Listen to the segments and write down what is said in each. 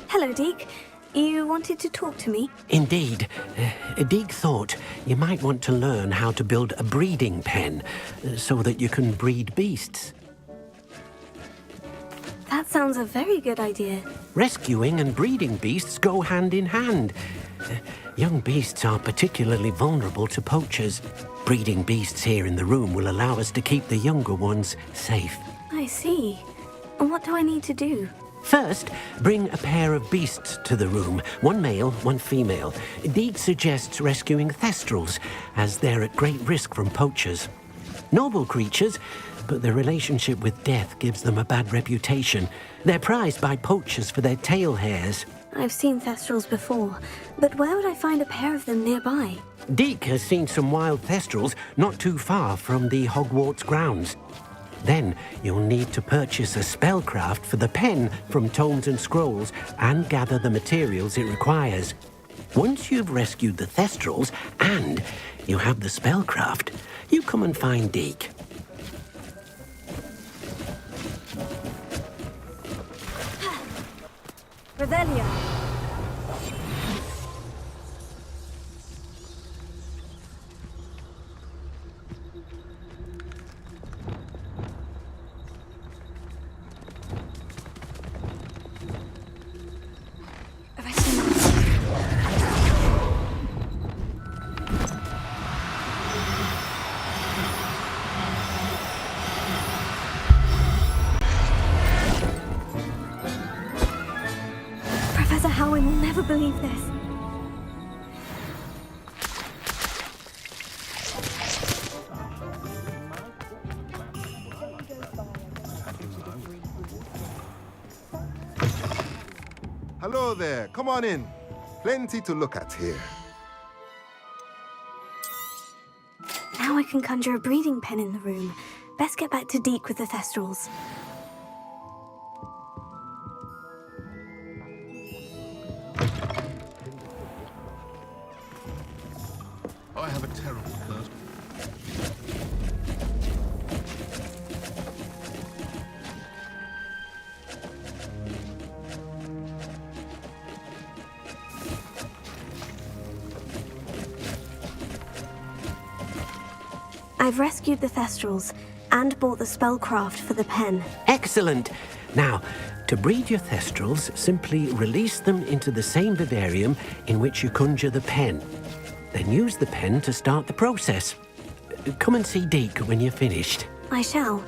Hello, Deke. You wanted to talk to me? Indeed. Deek thought you might want to learn how to build a breeding pen so that you can breed beasts. That sounds a very good idea. Rescuing and breeding beasts go hand in hand. Young beasts are particularly vulnerable to poachers. Breeding beasts here in the room will allow us to keep the younger ones safe. I see. And what do I need to do? First, bring a pair of beasts to the room. One male, one female. Deek suggests rescuing thestrals, as they're at great risk from poachers. Noble creatures, but their relationship with death gives them a bad reputation. They're prized by poachers for their tail hairs. I've seen thestrals before, but where would I find a pair of them nearby? Deek has seen some wild thestrals not too far from the Hogwarts grounds. Then you'll need to purchase a spellcraft for the pen from Tomes and Scrolls and gather the materials it requires. Once you've rescued the thestrals and you have the spellcraft, you come and find Deek. Revelio. Professor Howin will never believe this. Hello there, come on in. Plenty to look at here. Now I can conjure a breeding pen in the room. Best get back to Deke with the thestrals. I have a terrible thirst. I've rescued the thestrals and bought the spellcraft for the pen. Excellent! Now, to breed your thestrals, simply release them into the same vivarium in which you conjure the pen. Then use the pen to start the process. Come and see Deek when you're finished. I shall.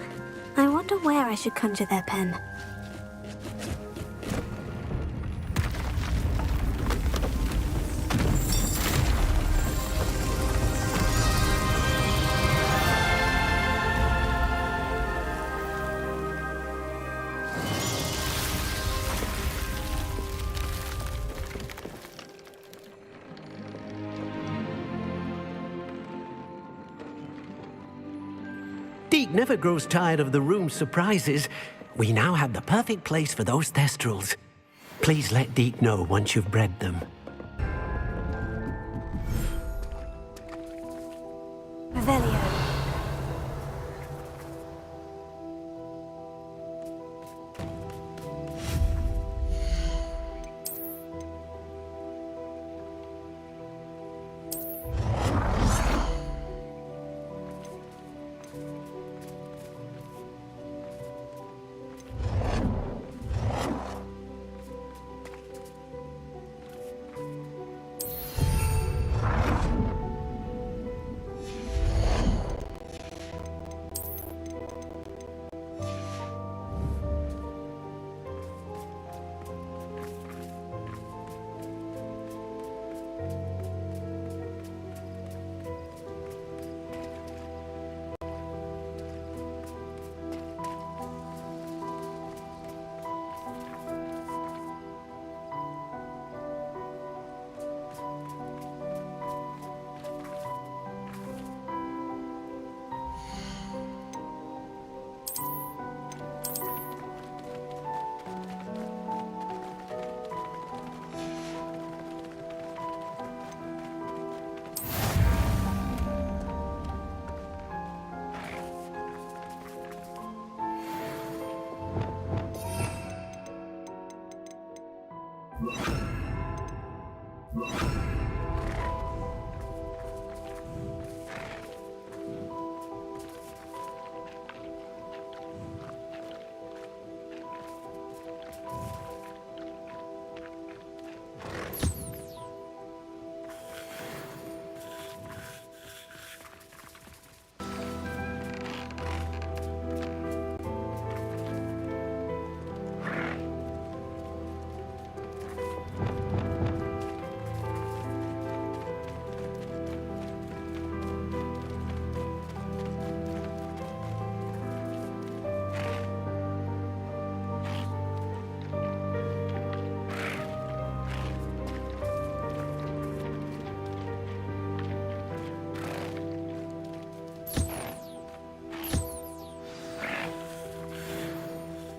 I wonder where I should conjure their pen. Deek never grows tired of the room's surprises. We now have the perfect place for those thestrals. Please let Deek know once you've bred them. Revelio.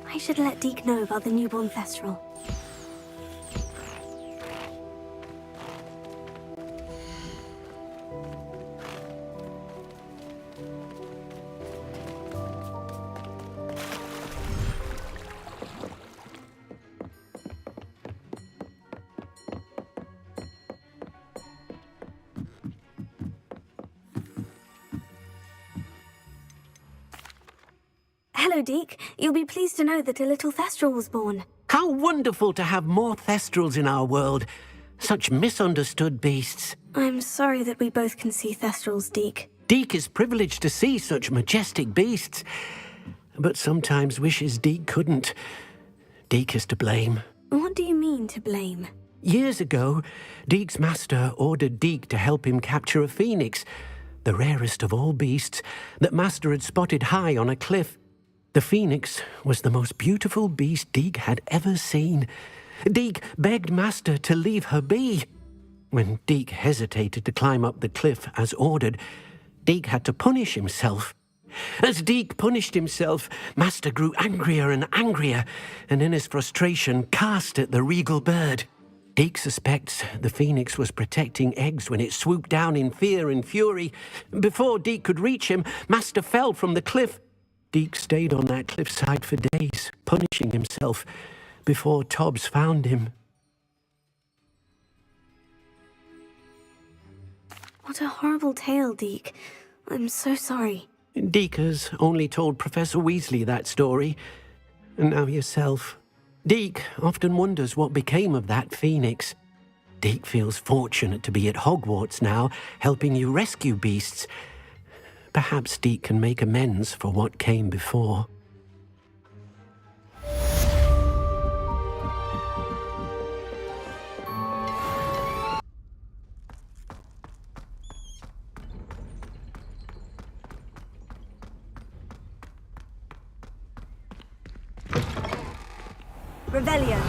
I should let Deke know about the newborn Thestral. Hello, Deke. You'll be pleased to know that a little Thestral was born. How wonderful to have more Thestrals in our world. Such misunderstood beasts. I'm sorry that we both can see Thestrals, Deke. Deke is privileged to see such majestic beasts, but sometimes wishes Deke couldn't. Deke is to blame. What do you mean, to blame? Years ago, Deke's master ordered Deke to help him capture a phoenix, the rarest of all beasts, that master had spotted high on a cliff. The phoenix was the most beautiful beast Deke had ever seen. Deke begged master to leave her be. When Deke hesitated to climb up the cliff as ordered, Deke had to punish himself. As Deke punished himself, master grew angrier and angrier, and in his frustration cast at the regal bird. Deke suspects the phoenix was protecting eggs when it swooped down in fear and fury. Before Deke could reach him, master fell from the cliff. Deke stayed on that cliffside for days, punishing himself, before Tobbs found him. What a horrible tale, Deke. I'm so sorry. Deke has only told Professor Weasley that story, and now yourself. Deke often wonders what became of that phoenix. Deke feels fortunate to be at Hogwarts now, helping you rescue beasts. Perhaps Deke can make amends for what came before. Revelio.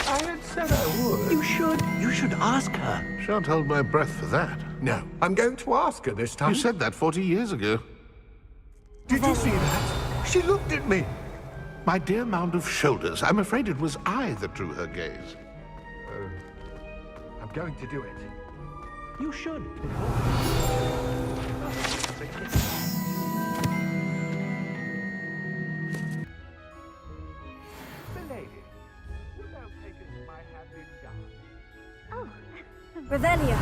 I had said I would. You should ask her. Shan't hold my breath for that. No, I'm going to ask her this time. You said that 40 years ago. Did you see that? She looked at me. My dear mound of shoulders, I'm afraid it was I that drew her gaze. I'm going to do it. You should. Milady, will thou take us my hand in guard? Oh, Revelio.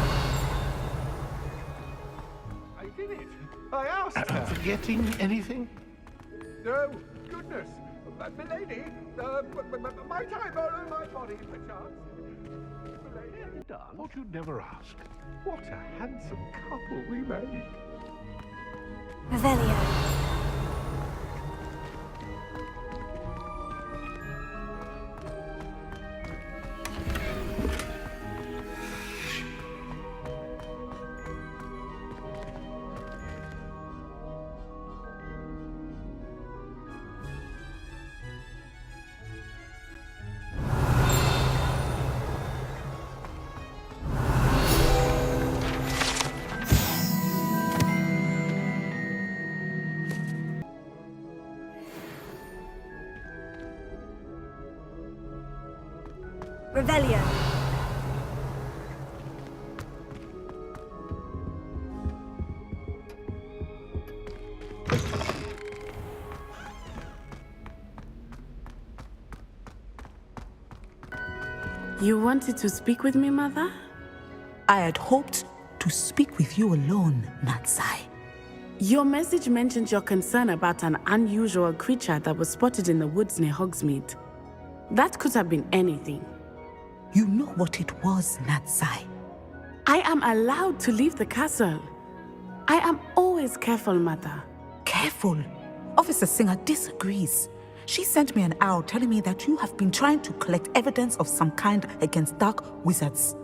I did it. I asked her. Forgetting anything? No, goodness. Milady, my time or my body, perchance. Milady, Done what you'd never ask. what a handsome couple we made. Revelio. Revelio. You wanted to speak with me, Mother? I had hoped to speak with you alone, Natsai. Your message mentioned your concern about an unusual creature that was spotted in the woods near Hogsmeade. That could have been anything. You know what it was, Natsai. I am allowed to leave the castle. I am always careful, Mother. Careful. Officer Singer disagrees. She sent me an owl telling me that you have been trying to collect evidence of some kind against dark wizards.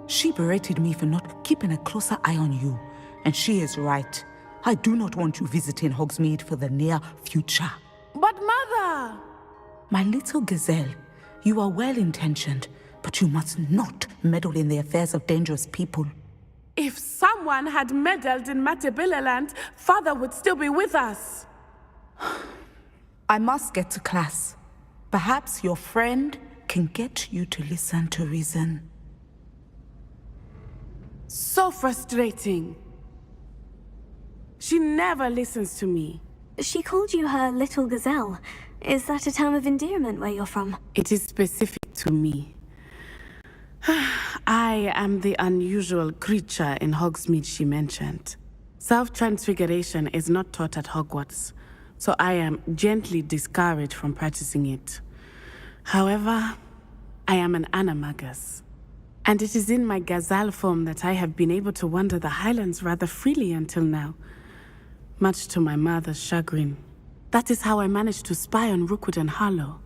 She berated me for not keeping a closer eye on you, and she is right. I do not want you visiting Hogsmeade for the near future. But Mother! My little gazelle, you are well-intentioned, but you must not meddle in the affairs of dangerous people. If someone had meddled in Matabeleland, Father would still be with us. I must get to class. Perhaps your friend can get you to listen to reason. So frustrating. She never listens to me. She called you her little gazelle. Is that a term of endearment where you're from? It is specific to me. I am the unusual creature in Hogsmeade she mentioned. Self-transfiguration is not taught at Hogwarts, so I am gently discouraged from practicing it. However, I am an animagus, and it is in my gazelle form that I have been able to wander the Highlands rather freely until now, much to my mother's chagrin. That is how I managed to spy on Rookwood and Harlow.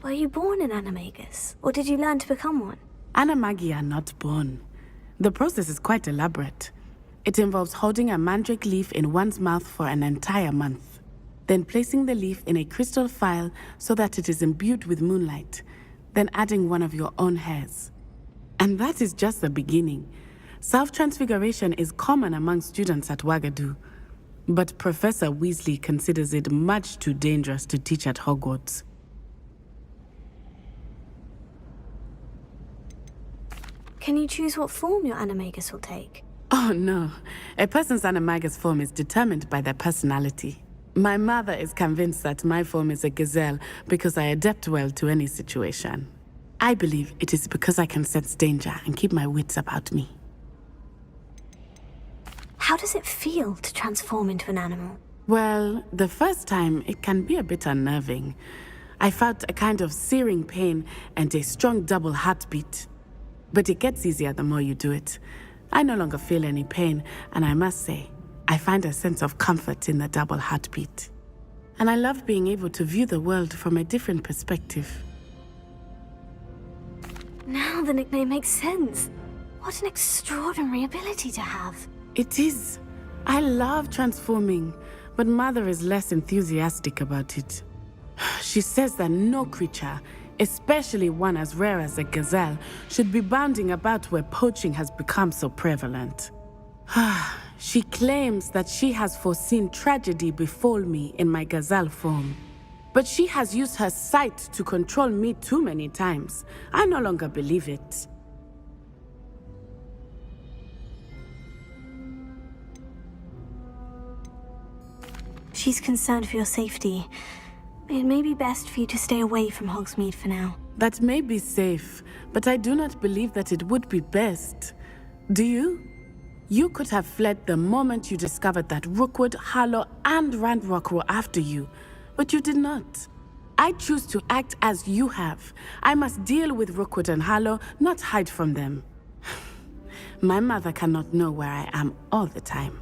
Were you born an animagus, or did you learn to become one? Animagi are not born. The process is quite elaborate. It involves holding a mandrake leaf in one's mouth for an entire month, then placing the leaf in a crystal phial so that it is imbued with moonlight, then adding one of your own hairs. And that is just the beginning. Self-transfiguration is common among students at Wagadu, but Professor Weasley considers it much too dangerous to teach at Hogwarts. Can you choose what form your animagus will take? Oh no, a person's animagus form is determined by their personality. My mother is convinced that my form is a gazelle because I adapt well to any situation. I believe it is because I can sense danger and keep my wits about me. How does it feel to transform into an animal? Well, the first time it can be a bit unnerving. I felt a kind of searing pain and a strong double heartbeat. But it gets easier the more you do it. I no longer feel any pain, and I must say, I find a sense of comfort in the double heartbeat. And I love being able to view the world from a different perspective. Now the nickname makes sense. What an extraordinary ability to have. It is. I love transforming, but Mother is less enthusiastic about it. She says that no creature, especially one as rare as a gazelle, should be bounding about where poaching has become so prevalent. She claims that she has foreseen tragedy befall me in my gazelle form. But she has used her sight to control me too many times. I no longer believe it. She's concerned for your safety. It may be best for you to stay away from Hogsmeade for now. That may be safe, but I do not believe that it would be best. Do you? You could have fled the moment you discovered that Rookwood, Harlow, and Ranrock were after you, but you did not. I choose to act as you have. I must deal with Rookwood and Harlow, not hide from them. My mother cannot know where I am all the time.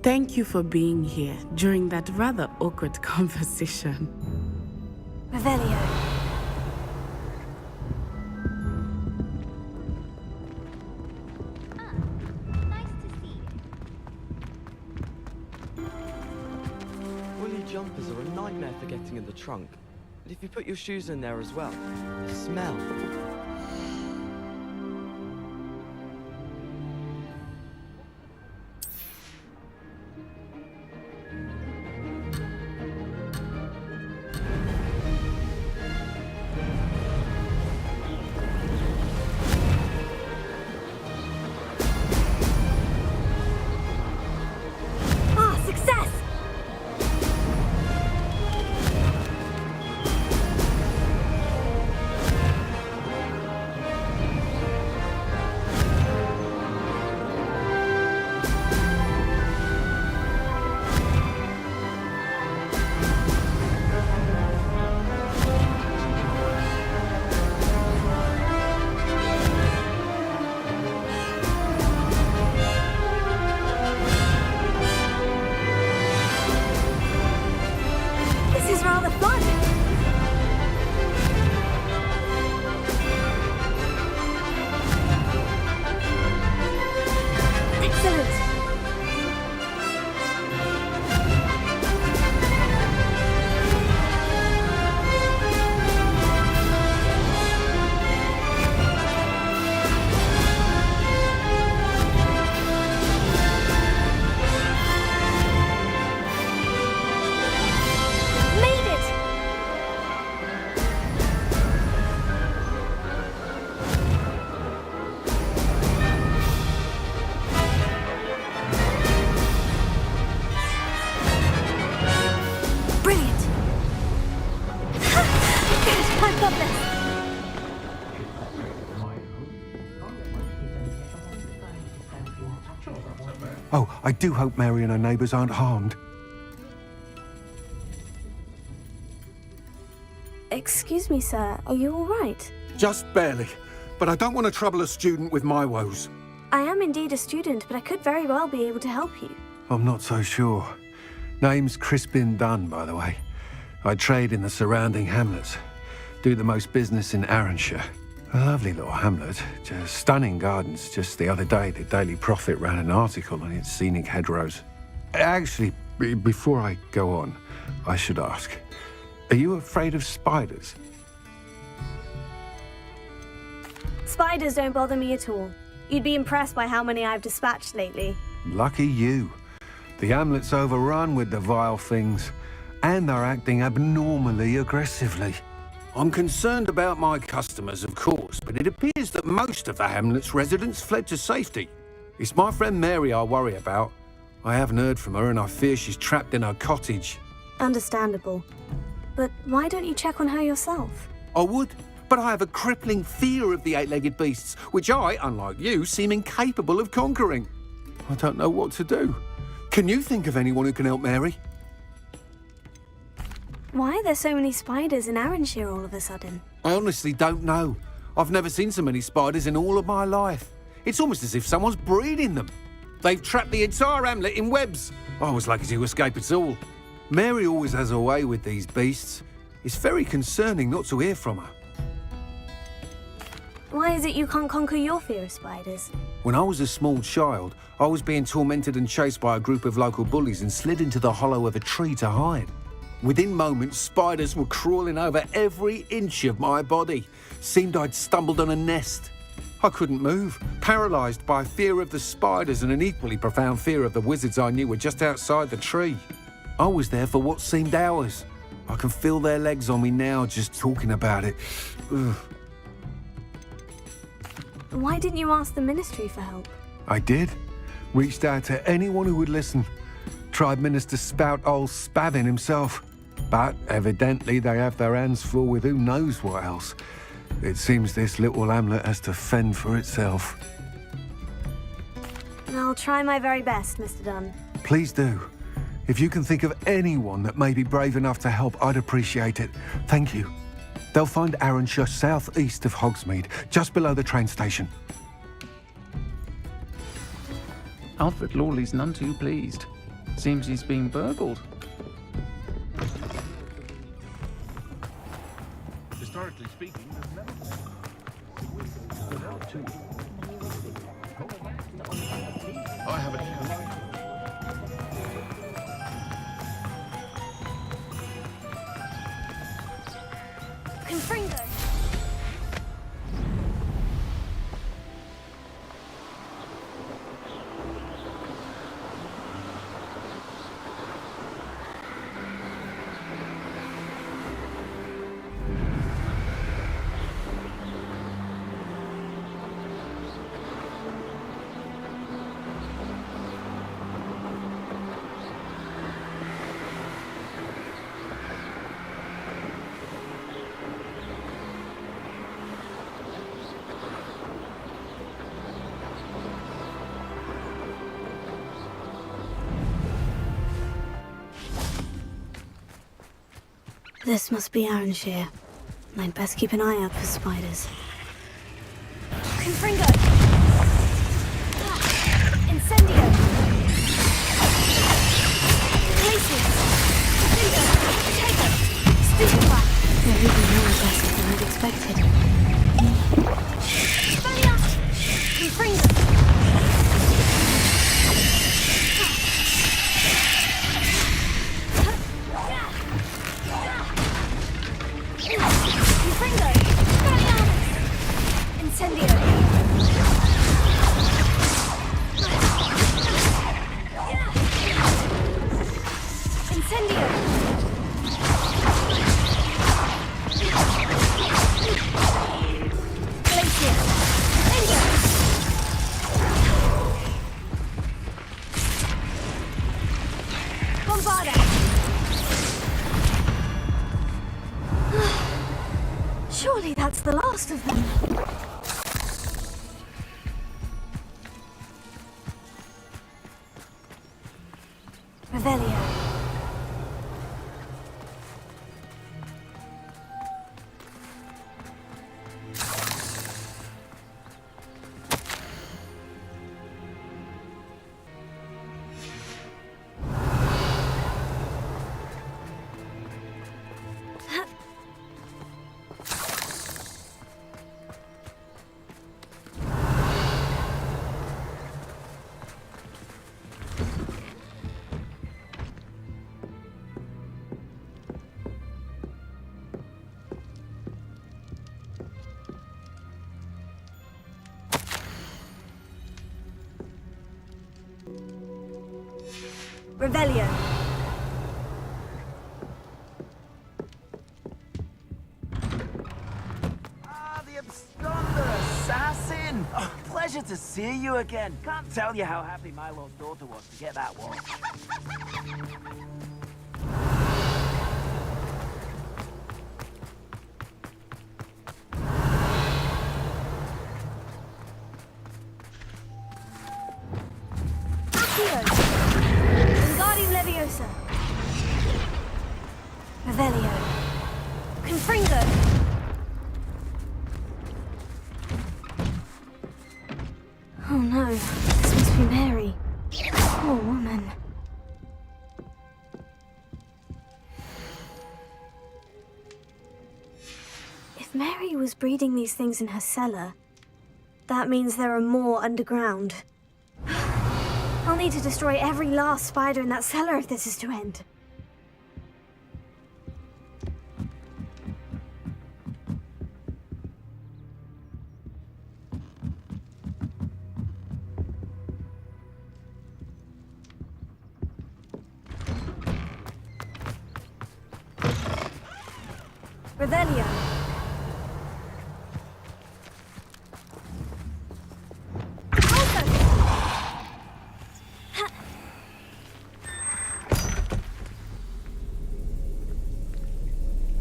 Thank you for being here during that rather awkward conversation. Revelio. Woolly jumpers are a nightmare for getting in the trunk. And if you put your shoes in there as well, the smell. another flood! Excellent! Made it! Brilliant! Good, I've got this! Oh, I do hope Mary and her neighbours aren't harmed. Excuse me, sir, are you all right? Just barely. But I don't want to trouble a student with my woes. I am indeed a student, but I could very well be able to help you. I'm not so sure. Name's Crispin Dunn, by the way. I trade in the surrounding hamlets. Do the most business in Arranshire. A lovely little hamlet. Just stunning gardens. Just the other day, the Daily Prophet ran an article on its scenic hedgerows. Actually, before I go on, I should ask, are you afraid of spiders? Spiders don't bother me at all. You'd be impressed by how many I've dispatched lately. Lucky you. The hamlet's overrun with the vile things, and they're acting abnormally aggressively. I'm concerned about my customers, of course, but it appears that most of the hamlet's residents fled to safety. It's my friend Mary I worry about. I haven't heard from her, and I fear she's trapped in her cottage. Understandable. But why don't you check on her yourself? I would, but I have a crippling fear of the eight-legged beasts, which I, unlike you, seem incapable of conquering. I don't know what to do. Can you think of anyone who can help Mary? Why are there so many spiders in Arranshire all of a sudden? I honestly don't know. I've never seen so many spiders in all of my life. It's almost as if someone's breeding them. They've trapped the entire hamlet in webs. I was lucky to escape at all. Mary always has a way with these beasts. It's very concerning not to hear from her. Why is it you can't conquer your fear of spiders? When I was a small child, I was being tormented and chased by a group of local bullies and slid into the hollow of a tree to hide. Within moments, spiders were crawling over every inch of my body. Seemed I'd stumbled on a nest. I couldn't move, paralysed by fear of the spiders and an equally profound fear of the wizards I knew were just outside the tree. I was there for what seemed hours. I can feel their legs on me now just talking about it. Ugh. Why didn't you ask the ministry for help? I did. Reached out to anyone who would listen. Tried Minister Spout old Spavin himself. But evidently they have their hands full with who knows what else. It seems this little hamlet has to fend for itself. I'll try my very best, Mr. Dunn. Please do. If you can think of anyone that may be brave enough to help, I'd appreciate it. Thank you. They'll find Arranshire southeast of Hogsmeade, just below the train station. Alfred Lawley's none too pleased. Seems he's been burgled. Historically speaking, there's never... I have a... Confringo! This must be Arranshire. I'd best keep an eye out for spiders. Confringo! Incendio! Places! Confringo! Potato! They're even more aggressive than I'd expected. Surely that's the last of them. Revelio. Revelio. Ah, the absconder assassin! Oh, pleasure to see you again. Can't tell you how happy my lost daughter was to get that one. Revelio. Confringo. Oh no, this must be Mary. Poor woman. If Mary was breeding these things in her cellar, that means there are more underground. I'll need to destroy every last spider in that cellar if this is to end. Revelio.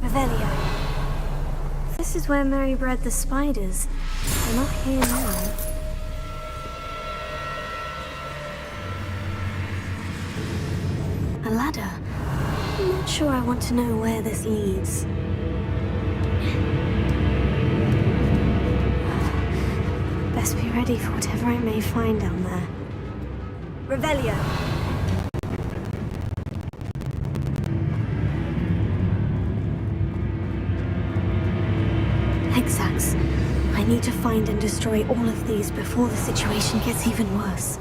Revelio. This is where Mary bred the spiders. They're not here now. A ladder. I'm not sure I want to know where this leads. Best be ready for whatever I may find down there. Revelio. Exacts. I need to find and destroy all of these before the situation gets even worse.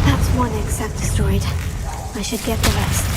That's one exact destroyed. I should get the rest.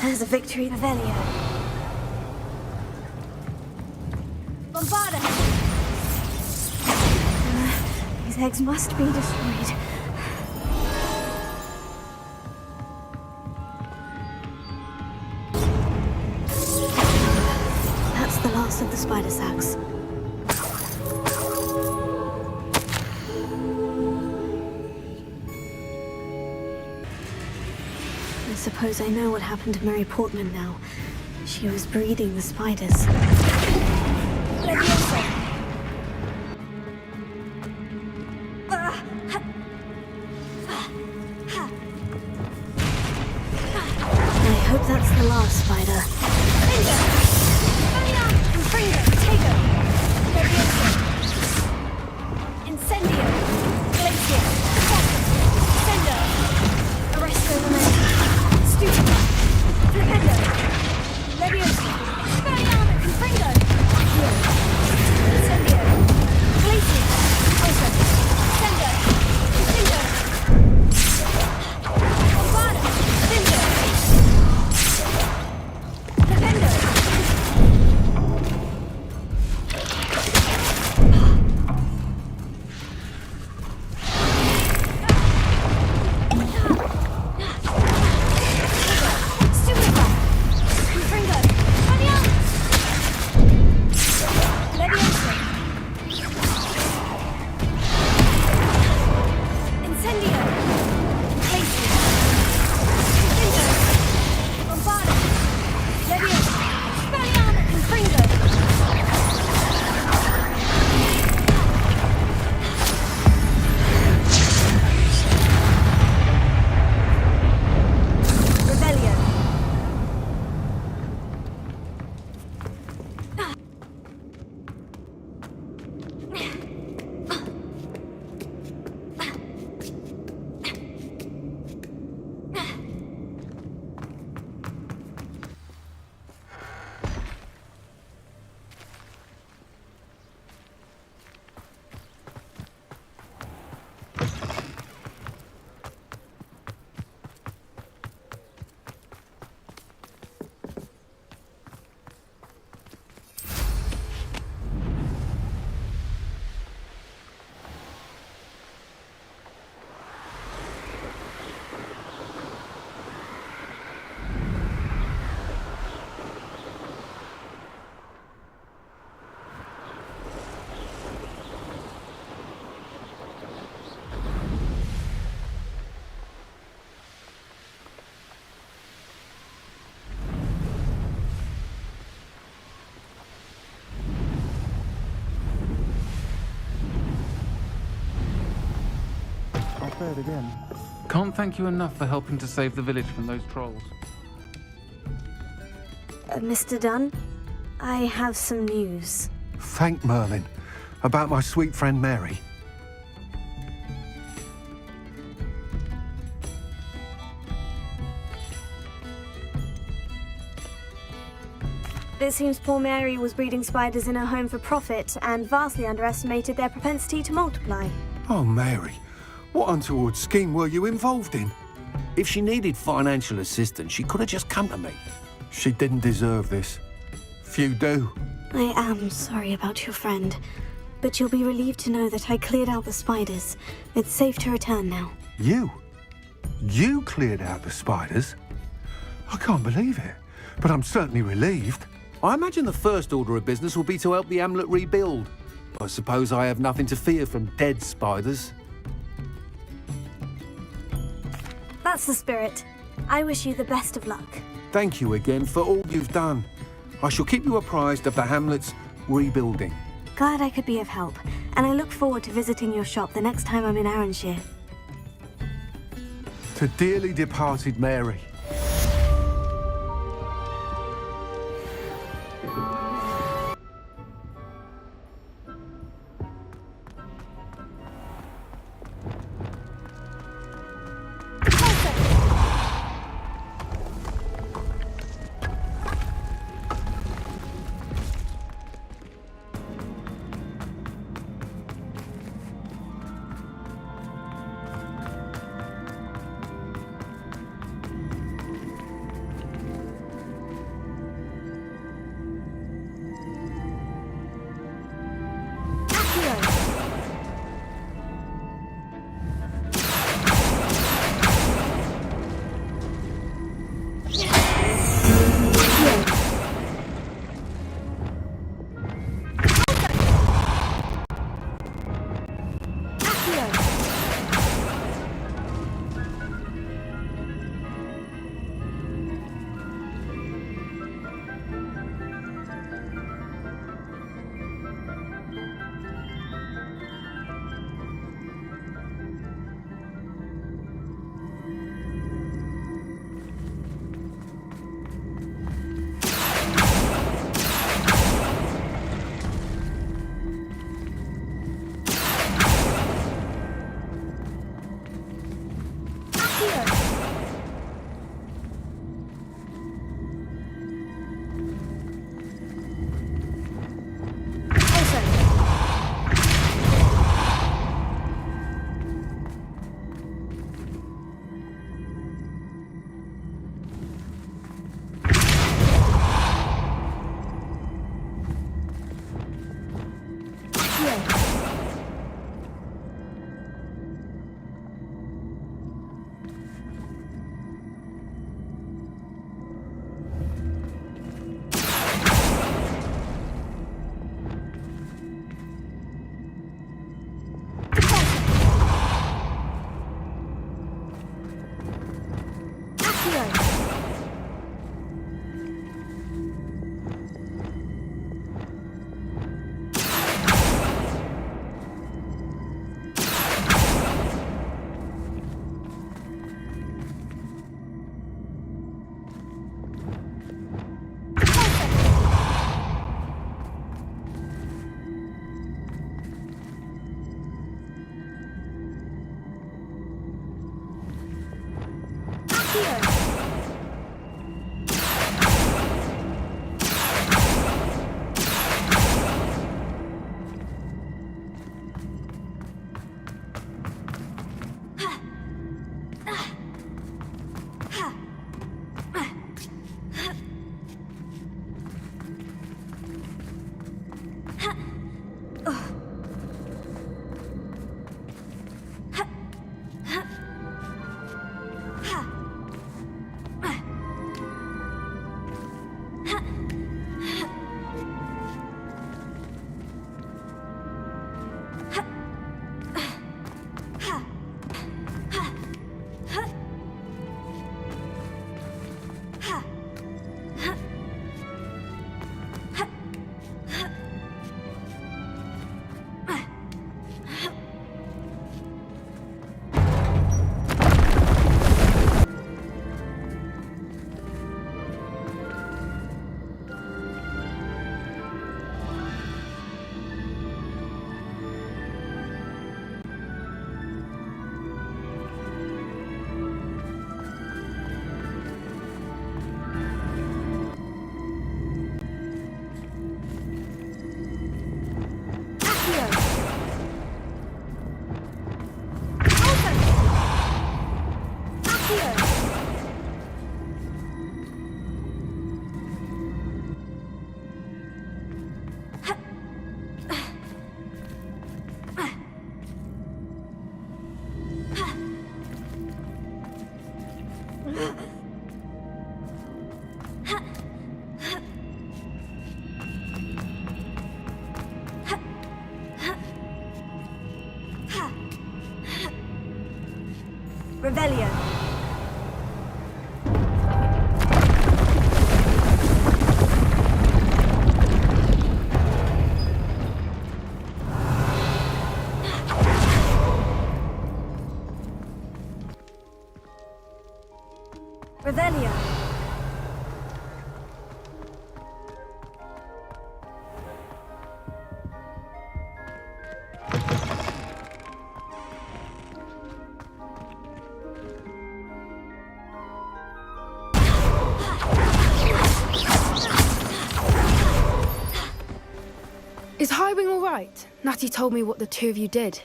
There's a victory, Revelio. Bombarda! These eggs must be destroyed. That's the last of the spider sacks. suppose I know what happened to Mary Portman now. She was breeding the spiders. Leviosa! I hope that's the last spider. Bingo! Confringo! Tego! Leviosa! Incendio! Glacier! Sendo! Arresto Momento! Stupefy! Flipendo! Leviosa! Expelliarmus! Confringo! Accio! Incendio! Glacier! Oso! Sendo! Confringo! Bombada! Sendo! Flipendo! It again. Can't thank you enough for helping to save the village from those trolls. Mr. Dunn, I have some news. Thank Merlin. About my sweet friend Mary. It seems poor Mary was breeding spiders in her home for profit and vastly underestimated their propensity to multiply. Oh, Mary. What untoward scheme were you involved in? If she needed financial assistance, she could have just come to me. She didn't deserve this. Few do. I am sorry about your friend, but you'll be relieved to know that I cleared out the spiders. It's safe to return now. You? You cleared out the spiders? I can't believe it, but I'm certainly relieved. I imagine the first order of business will be to help the Hamlet rebuild. I suppose I have nothing to fear from dead spiders. That's the spirit. I wish you the best of luck. Thank you again for all you've done. I shall keep you apprised of the Hamlet's rebuilding. Glad I could be of help, and I look forward to visiting your shop the next time I'm in Arranshire. To dearly departed Mary. Revelio. Revelio. Is Highwing all right? Natty told me what the two of you did.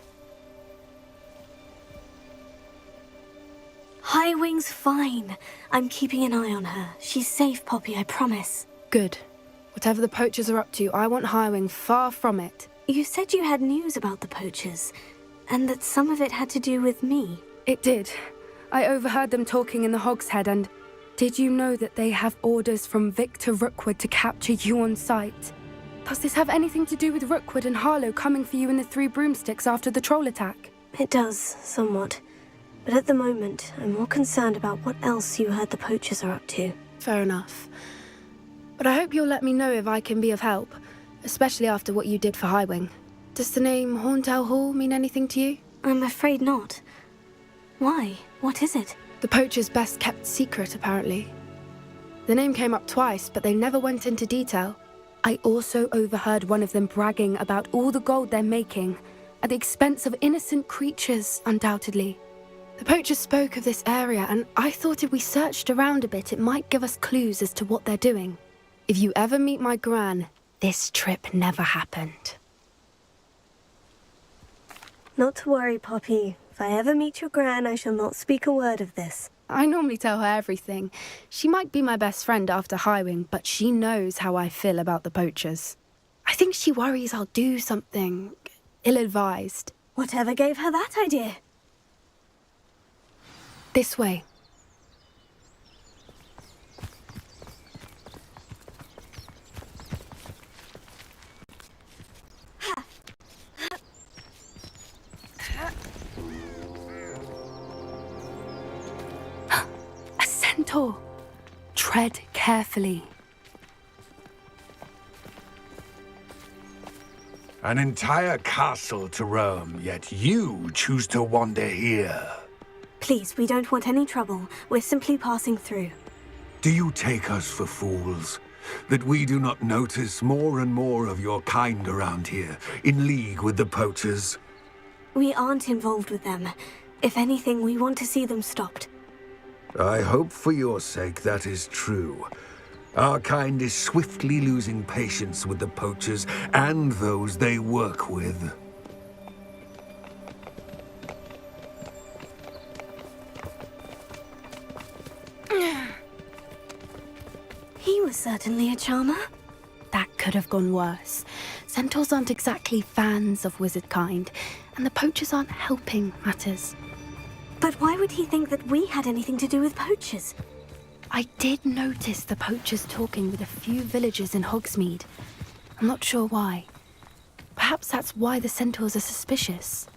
Highwing's fine. I'm keeping an eye on her. She's safe, Poppy, I promise. Good. Whatever the poachers are up to, I want Highwing far from it. You said you had news about the poachers, and that some of it had to do with me. It did. I overheard them talking in the Hogshead, and did you know that they have orders from Victor Rookwood to capture you on sight? Does this have anything to do with Rookwood and Harlow coming for you in the Three Broomsticks after the troll attack? It does, somewhat. But at the moment, I'm more concerned about what else you heard the poachers are up to. Fair enough. But I hope you'll let me know if I can be of help, especially after what you did for Highwing. Does the name Horntail Hall mean anything to you? I'm afraid not. Why? What is it? The poachers' best kept secret, apparently. The name came up twice, but they never went into detail. I also overheard one of them bragging about all the gold they're making, at the expense of innocent creatures, undoubtedly. The poachers spoke of this area, and I thought if we searched around a bit, it might give us clues as to what they're doing. If you ever meet my gran, this trip never happened. Not to worry, Poppy. If I ever meet your gran, I shall not speak a word of this. I normally tell her everything. She might be my best friend after Highwing, but she knows how I feel about the poachers. I think she worries I'll do something. Ill-advised. Whatever gave her that idea? This way. A centaur. Tread carefully. An entire castle to roam, yet you choose to wander here. Please, we don't want any trouble. We're simply passing through. Do you take us for fools? That we do not notice more and more of your kind around here, in league with the poachers? We aren't involved with them. If anything, we want to see them stopped. I hope for your sake that is true. Our kind is swiftly losing patience with the poachers and those they work with. He was certainly a charmer. That could have gone worse. Centaurs aren't exactly fans of wizard kind, and the poachers aren't helping matters. But why would he think that we had anything to do with poachers? I did notice the poachers talking with a few villagers in Hogsmeade. I'm not sure why. Perhaps that's why the centaurs are suspicious.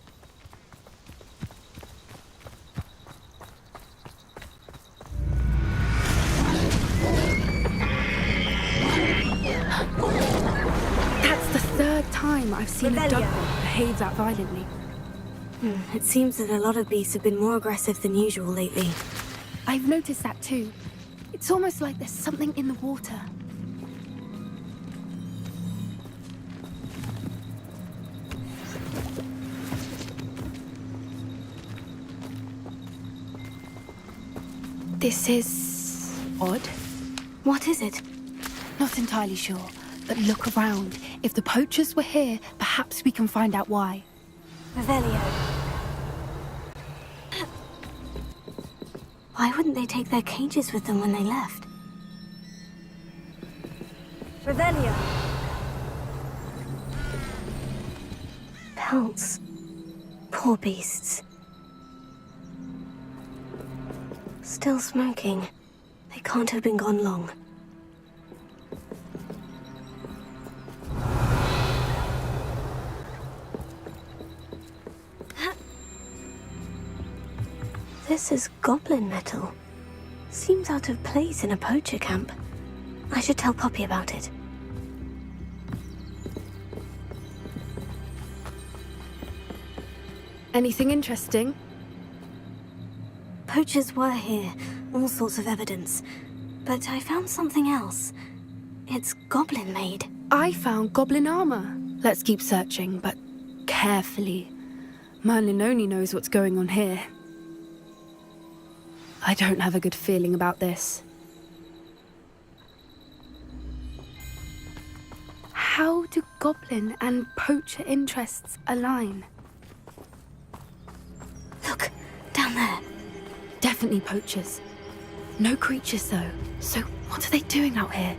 That's the third time I've seen a dog behave that violently. It seems that a lot of beasts have been more aggressive than usual lately. I've noticed that too. It's almost like there's something in the water. This is odd. What is it? Not entirely sure, but look around. If the poachers were here, perhaps we can find out why. Revelio. Why wouldn't they take their cages with them when they left? Revelio. Pelts. Poor beasts. Still smoking. They can't have been gone long. This is goblin metal. Seems out of place in a poacher camp. I should tell Poppy about it. Anything interesting? Poachers were here, all sorts of evidence. But I found something else. It's goblin-made. I found goblin armor. Let's keep searching, but carefully. Merlin only knows what's going on here. I don't have a good feeling about this. How do goblin and poacher interests align? Look, down there. Definitely poachers. No creatures, though. So what are they doing out here?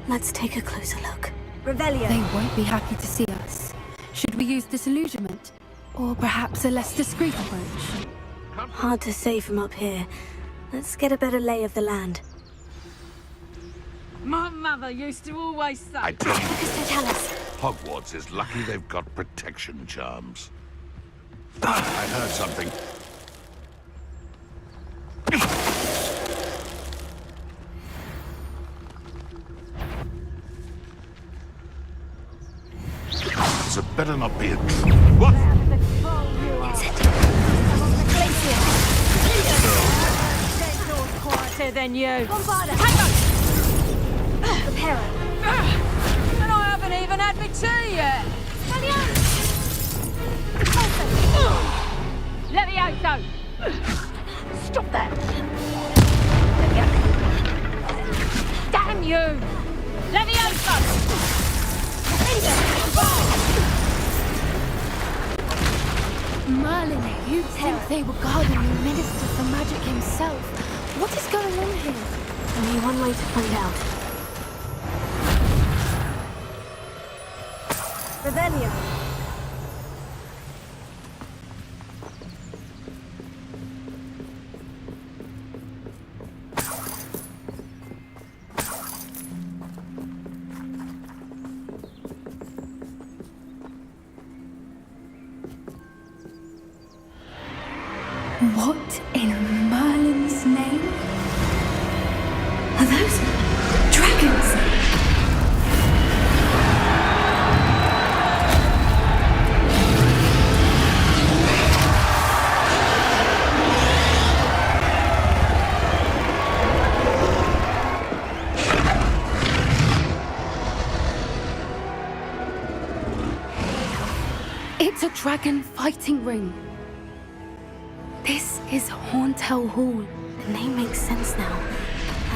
Let's take a closer look. Revelio. They won't be happy to see us. Should we use disillusionment? Or perhaps a less discreet approach? Hard to say from up here. Let's get a better lay of the land. My mother used to always say... I tell you, What does they tell us? Hogwarts is lucky they've got protection charms. I heard something. This had better not be a trap. What? It's it. I'm on the glacier. Centaur's quieter than you. Bombarda. Hang on! Prepare her. And I haven't even had my tea yet. Let me out, though. Stop that. Damn you! Let me out, though. Merlin, you'd think they were guarding the Minister for Magic himself. What is going on here? Only one way to find out. Revelio. What in Merlin's name? Are those dragons? It's a dragon fighting ring. This is Horntail Hall. The name makes sense now.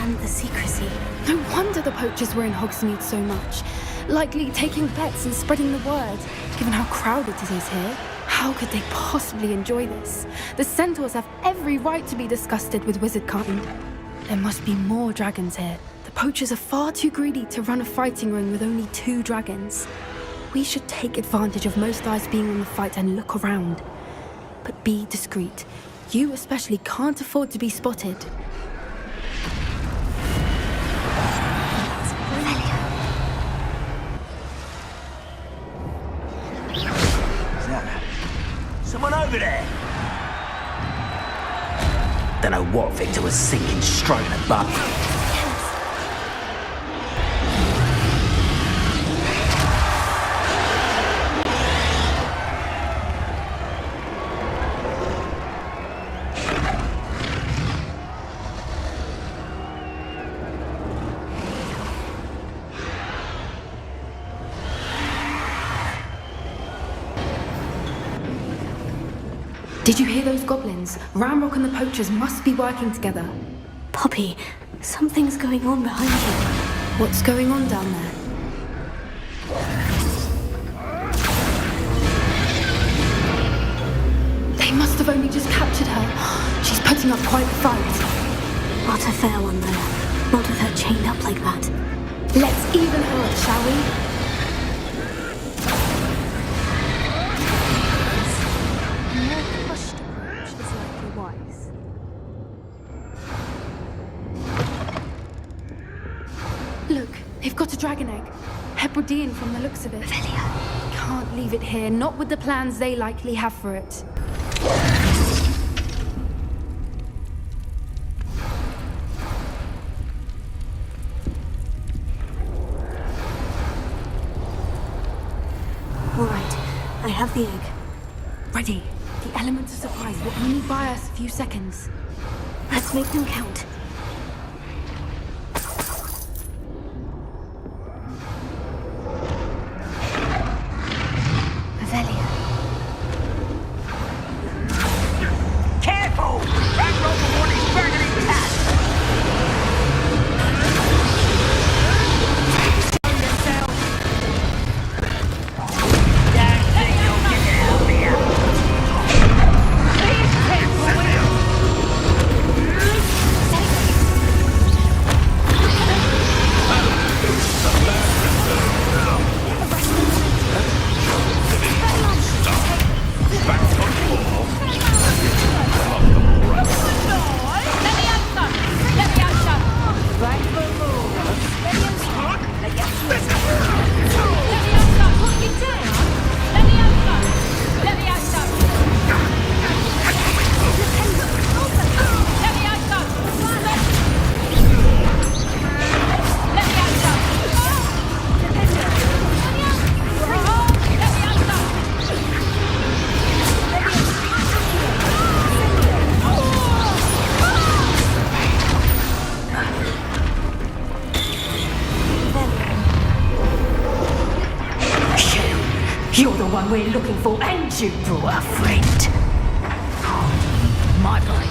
And the secrecy. No wonder the poachers were in Hogsmeade so much. Likely taking bets and spreading the word. Given how crowded it is here, how could they possibly enjoy this? The centaurs have every right to be disgusted with wizard kind. There must be more dragons here. The poachers are far too greedy to run a fighting ring with only 2 dragons. We should take advantage of most eyes being on the fight and look around. But be discreet. You especially can't afford to be spotted. Someone over there? Don't know what Victor was sinking, stroking a butt. Did you hear those goblins? Ramrock and the poachers must be working together. Poppy, something's going on behind you. What's going on down there? They must have only just captured her. She's putting up quite a fight. Not a fair one, though. Not with her chained up like that. Let's even her up, shall we? Look, they've got a dragon egg. Hebridean from the looks of it. Can't leave it here, not with the plans they likely have for it. All right, I have the egg. Ready. The element of surprise will only buy us a few seconds. Let's make them count. Careful! Ramrock will want his dragon intact! Show yourself! Don't think you'll get it out of here! Please, You're the one we're looking for, and you brought a friend. My boy.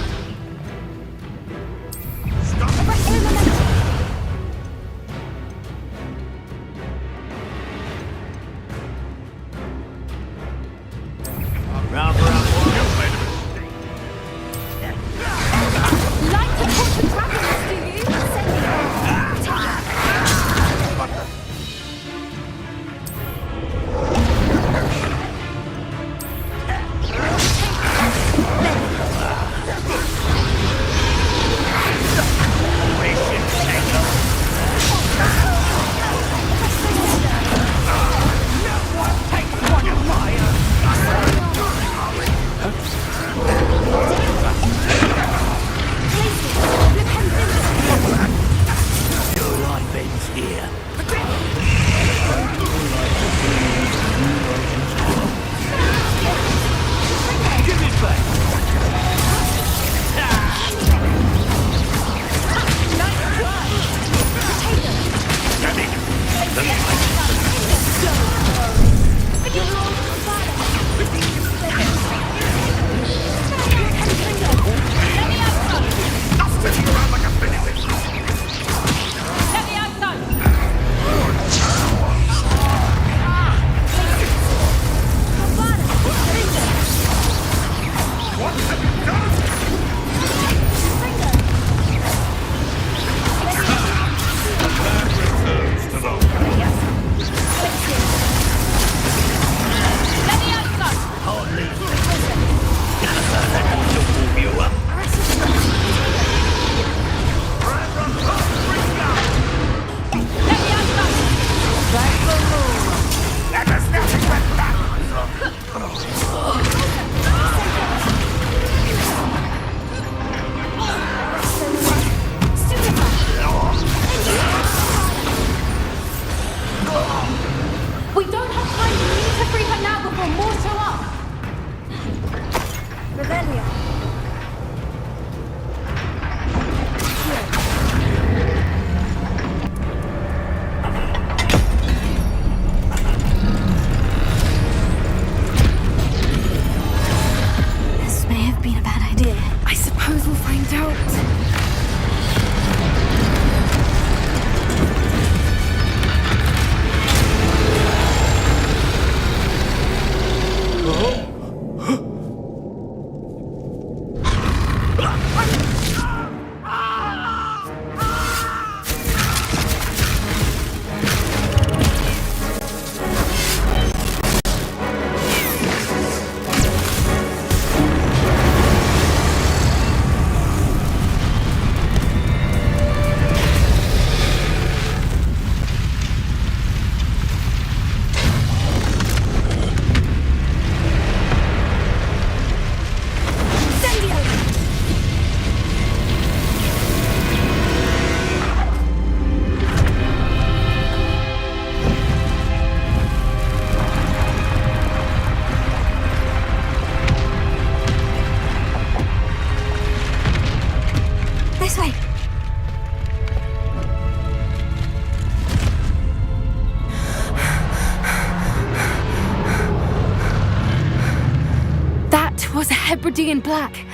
Hebridean black.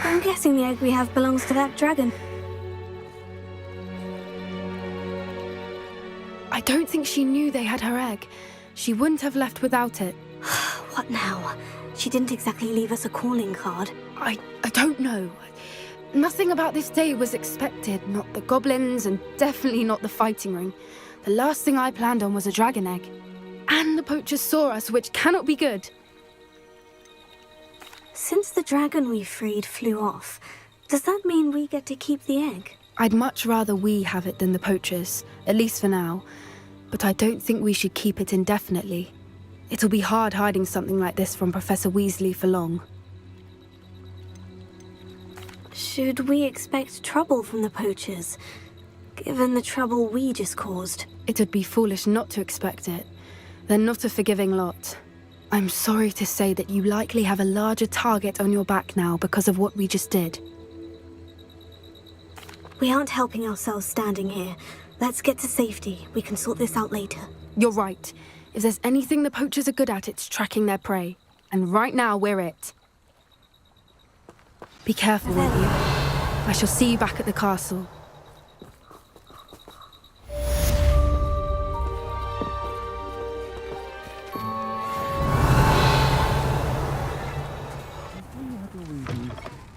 I'm guessing the egg we have belongs to that dragon. I don't think she knew they had her egg. She wouldn't have left without it. What now? She didn't exactly leave us a calling card. I don't know. Nothing about this day was expected. Not the goblins, and definitely not the fighting ring. The last thing I planned on was a dragon egg. And the poachers saw us, which cannot be good. Since the dragon we freed flew off, does that mean we get to keep the egg? I'd much rather we have it than the poachers, at least for now. But I don't think we should keep it indefinitely. It'll be hard hiding something like this from Professor Weasley for long. Should we expect trouble from the poachers, given the trouble we just caused? It'd be foolish not to expect it. They're not a forgiving lot. I'm sorry to say that you likely have a larger target on your back now because of what we just did. We aren't helping ourselves standing here. Let's get to safety. We can sort this out later. You're right. If there's anything the poachers are good at, it's tracking their prey. And right now, we're it. Be careful, won't you? I shall see you back at the castle.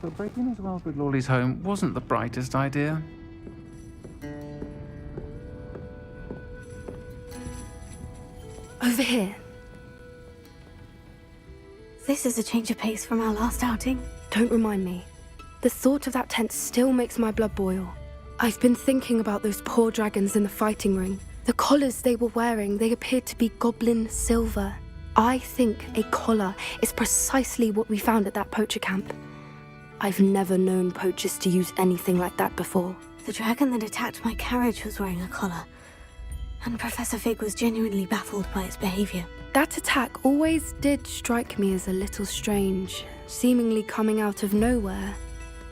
But breaking into Alfred Lawley's home wasn't the brightest idea. Over here. This is a change of pace from our last outing. Don't remind me. The thought of that tent still makes my blood boil. I've been thinking about those poor dragons in the fighting ring. The collars they were wearing, they appeared to be goblin silver. I think a collar is precisely what we found at that poacher camp. I've never known poachers to use anything like that before. The dragon that attacked my carriage was wearing a collar, and Professor Fig was genuinely baffled by its behavior. That attack always did strike me as a little strange, seemingly coming out of nowhere.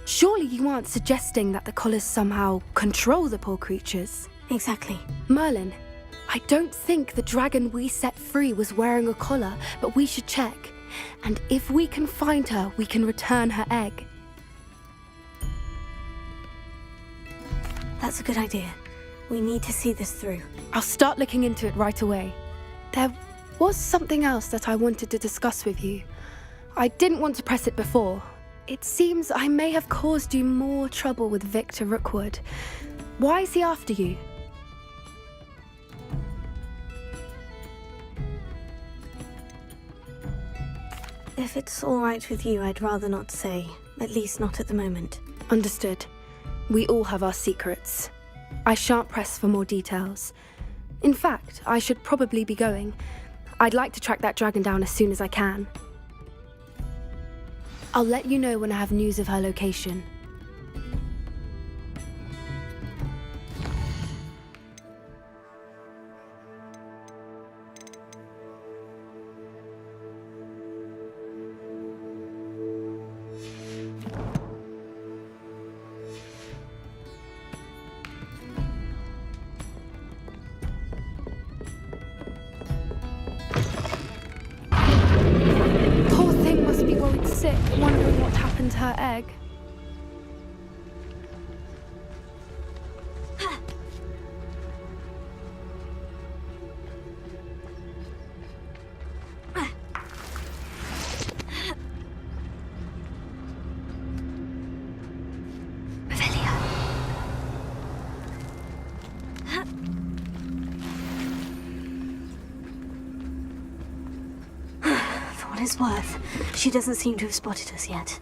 Surely you aren't suggesting that the collars somehow control the poor creatures? Exactly. Merlin, I don't think the dragon we set free was wearing a collar, but we should check. And if we can find her, we can return her egg. That's a good idea. We need to see this through. I'll start looking into it right away. There was something else that I wanted to discuss with you. I didn't want to press it before. It seems I may have caused you more trouble with Victor Rookwood. Why is he after you? If it's all right with you, I'd rather not say. At least not at the moment. Understood. We all have our secrets. I shan't press for more details. In fact, I should probably be going. I'd like to track that dragon down as soon as I can. I'll let you know when I have news of her location. Sick, wondering what happened to her egg. what it's worth, she doesn't seem to have spotted us yet.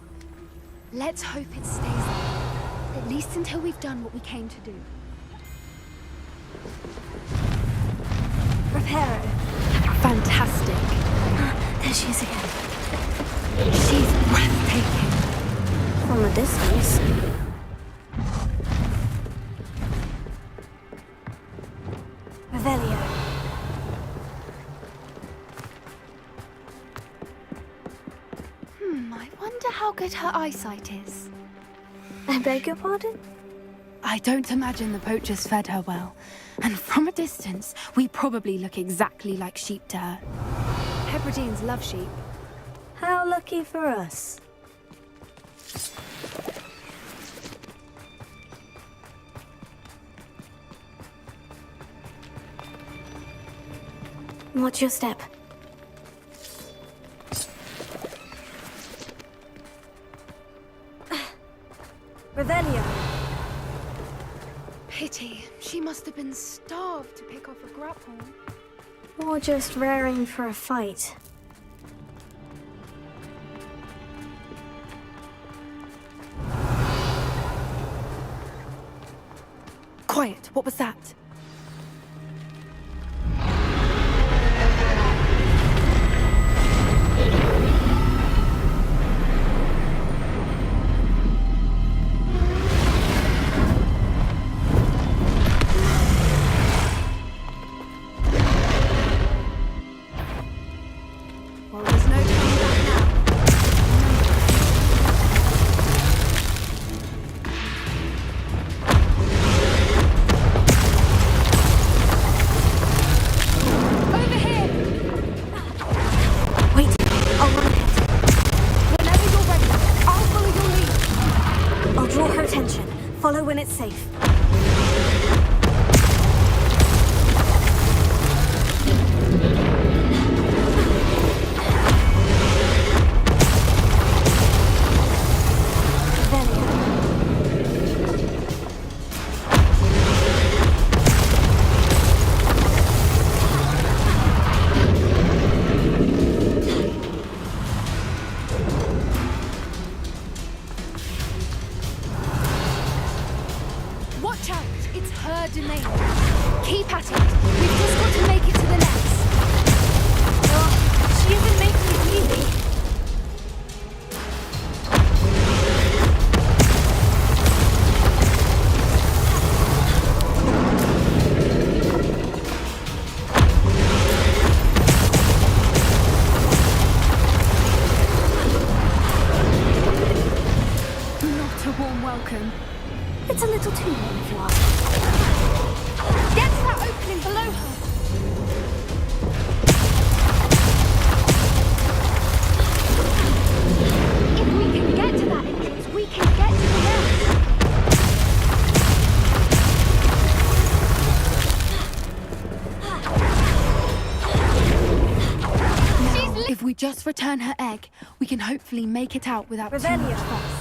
Let's hope it stays there. At least until we've done what we came to do. Reparo. Fantastic. There she is again. She's breathtaking. From a distance. Revelio. I wonder how good her eyesight is. I beg your pardon? I don't imagine the poachers fed her well. And from a distance, we probably look exactly like sheep to her. Hebrideans love sheep. How lucky for us. Watch your step. Revelio. Pity. She must have been starved to pick off a grapple. Or just raring for a fight. Quiet. What was that? Well, there's no turning back now. Over here! Wait, I'll run ahead. Whenever you're ready, I'll follow your lead. I'll draw her attention. Follow when it's safe. Watch out! It's her domain. Keep at it. We've just got to make it to the nets. Oh, she isn't making it easy. Not a warm welcome. It's a little too warm if you ask. Get to that opening below her. If we can get to that entrance, we can get to the nest. Now, if we just return her egg, we can hopefully make it out without too much fuss.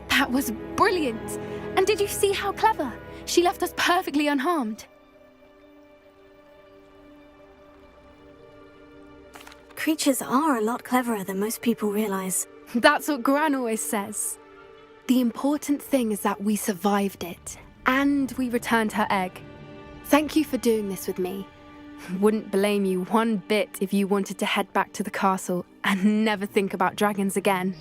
That was brilliant! And did you see how clever? She left us perfectly unharmed. Creatures are a lot cleverer than most people realize. That's what Gran always says. The important thing is that we survived it, and we returned her egg. Thank you for doing this with me. Wouldn't blame you one bit if you wanted to head back to the castle and never think about dragons again.